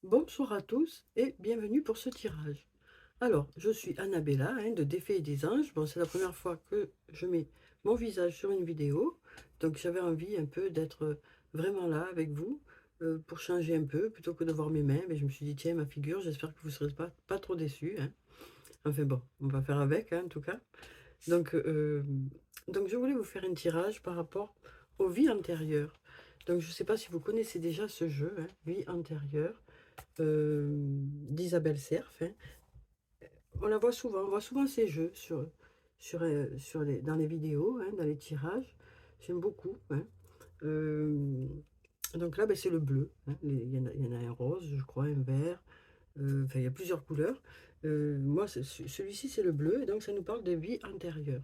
Bonsoir à tous et bienvenue pour ce tirage. Alors, je suis Annabella de Défait et des Anges. Bon, c'est la première fois que je mets mon visage sur une vidéo, donc j'avais envie un peu d'être vraiment là avec vous pour changer un peu, plutôt que de voir mes mains. Mais je me suis dit, tiens, ma figure, j'espère que vous ne serez pas trop déçus. Enfin bon, on va faire avec en tout cas. Donc, euh, donc, je voulais vous faire un tirage par rapport aux vies antérieures. Donc, je ne sais pas si vous connaissez déjà ce jeu, Vie antérieure d'Isabelle Serf. On la voit souvent, on voit souvent ces jeux dans les vidéos, dans les tirages. J'aime beaucoup. Euh, donc là, ben, c'est le bleu. Il y en a un rose, je crois, un vert. Enfin, il y a plusieurs couleurs. Moi, celui-ci, c'est le bleu, et donc ça nous parle de vie antérieure.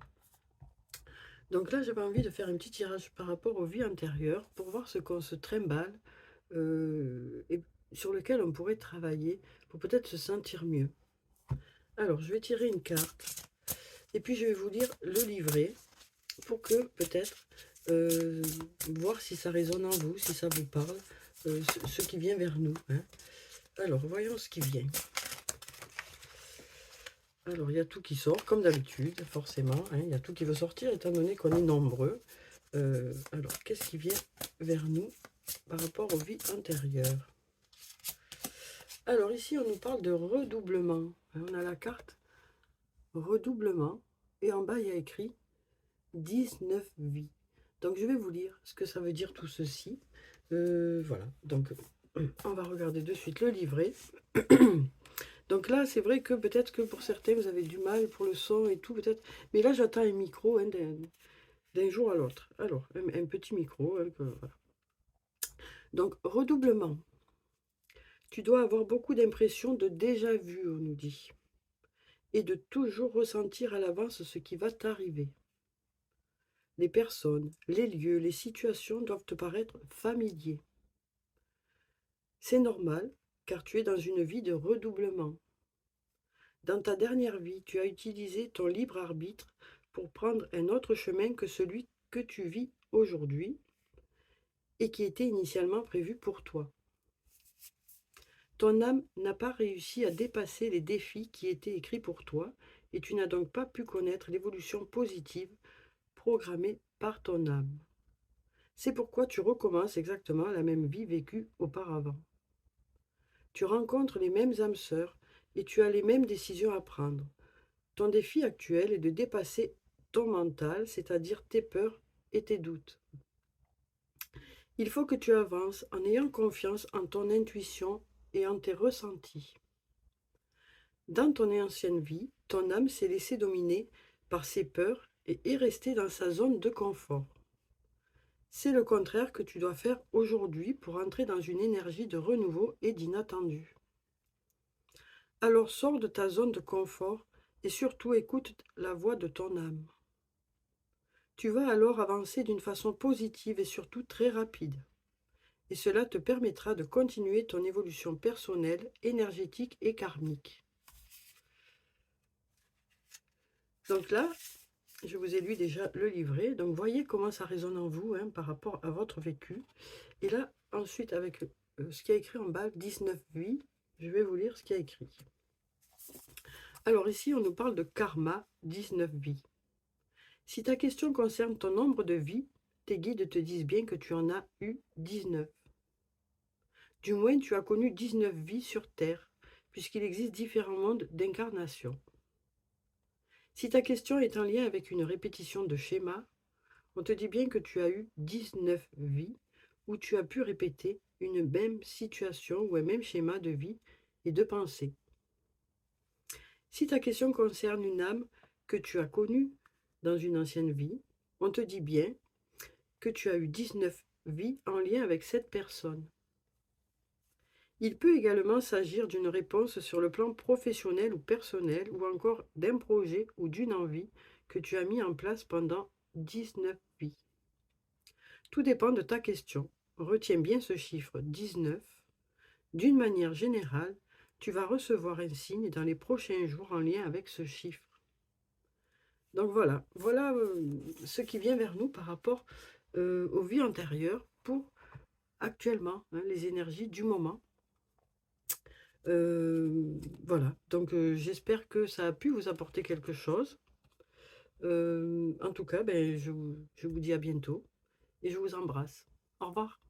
Donc là, j'avais envie de faire un petit tirage par rapport aux vies antérieures pour voir ce qu'on se trimballe et sur lequel on pourrait travailler pour peut-être se sentir mieux. Alors, je vais tirer une carte et puis je vais vous lire le livret pour que peut-être euh, voir si ça résonne en vous, si ça vous parle, ce qui vient vers nous. Alors, voyons ce qui vient. Alors, il y a tout qui sort, comme d'habitude, forcément. Il y a tout qui veut sortir, étant donné qu'on est nombreux. Alors, qu'est-ce qui vient vers nous par rapport aux vies antérieures? Alors, ici, on nous parle de redoublement. On a la carte redoublement, et en bas, il y a écrit 19 vies. Donc, je vais vous lire ce que ça veut dire tout ceci. Voilà, donc on va regarder de suite le livret. Donc là, c'est vrai que peut-être que pour certains, vous avez du mal pour le son et tout, peut-être. Mais là, j'attends un micro d'un jour à l'autre. Alors, un petit micro. Voilà. Donc, redoublement. Tu dois avoir beaucoup d'impressions de déjà vu, on nous dit, et de toujours ressentir à l'avance ce qui va t'arriver. Les personnes, les lieux, les situations doivent te paraître familiers. C'est normal, car tu es dans une vie de redoublement. Dans ta dernière vie, tu as utilisé ton libre arbitre pour prendre un autre chemin que celui que tu vis aujourd'hui et qui était initialement prévu pour toi. Ton âme n'a pas réussi à dépasser les défis qui étaient écrits pour toi et tu n'as donc pas pu connaître l'évolution positive programmée par ton âme. C'est pourquoi tu recommences exactement la même vie vécue auparavant. Tu rencontres les mêmes âmes sœurs et tu as les mêmes décisions à prendre. Ton défi actuel est de dépasser ton mental, c'est-à-dire tes peurs et tes doutes. Il faut que tu avances en ayant confiance en ton intuition et en tes ressentis. Dans ton ancienne vie, ton âme s'est laissée dominer par ses peurs et est restée dans sa zone de confort. C'est le contraire que tu dois faire aujourd'hui pour entrer dans une énergie de renouveau et d'inattendu. Alors sors de ta zone de confort et surtout écoute la voix de ton âme. Tu vas alors avancer d'une façon positive et surtout très rapide. Et cela te permettra de continuer ton évolution personnelle, énergétique et karmique. Donc là, je vous ai lu déjà le livret. Donc voyez comment ça résonne en vous par rapport à votre vécu. Et là, ensuite, avec ce qui a écrit en bas, 19 vies, je vais vous lire ce qui a écrit. Alors ici, on nous parle de karma, 19 vies. Si ta question concerne ton nombre de vies, tes guides te disent bien que tu en as eu 19. Du moins, tu as connu 19 vies sur Terre, puisqu'il existe différents mondes d'incarnation. Si ta question est en lien avec une répétition de schéma, on te dit bien que tu as eu 19 vies où tu as pu répéter une même situation ou un même schéma de vie et de pensée. Si ta question concerne une âme que tu as connue dans une ancienne vie, on te dit bien que tu as eu 19 vies en lien avec cette personne. Il peut également s'agir d'une réponse sur le plan professionnel ou personnel ou encore d'un projet ou d'une envie que tu as mis en place pendant 19 vies. Tout dépend de ta question. Retiens bien ce chiffre 19. D'une manière générale, tu vas recevoir un signe dans les prochains jours en lien avec ce chiffre. Donc voilà ce qui vient vers nous par rapport aux vies antérieures pour actuellement, les énergies du moment. Voilà, donc j'espère que ça a pu vous apporter quelque chose. En tout cas, ben, je vous dis à bientôt et je vous embrasse. Au revoir.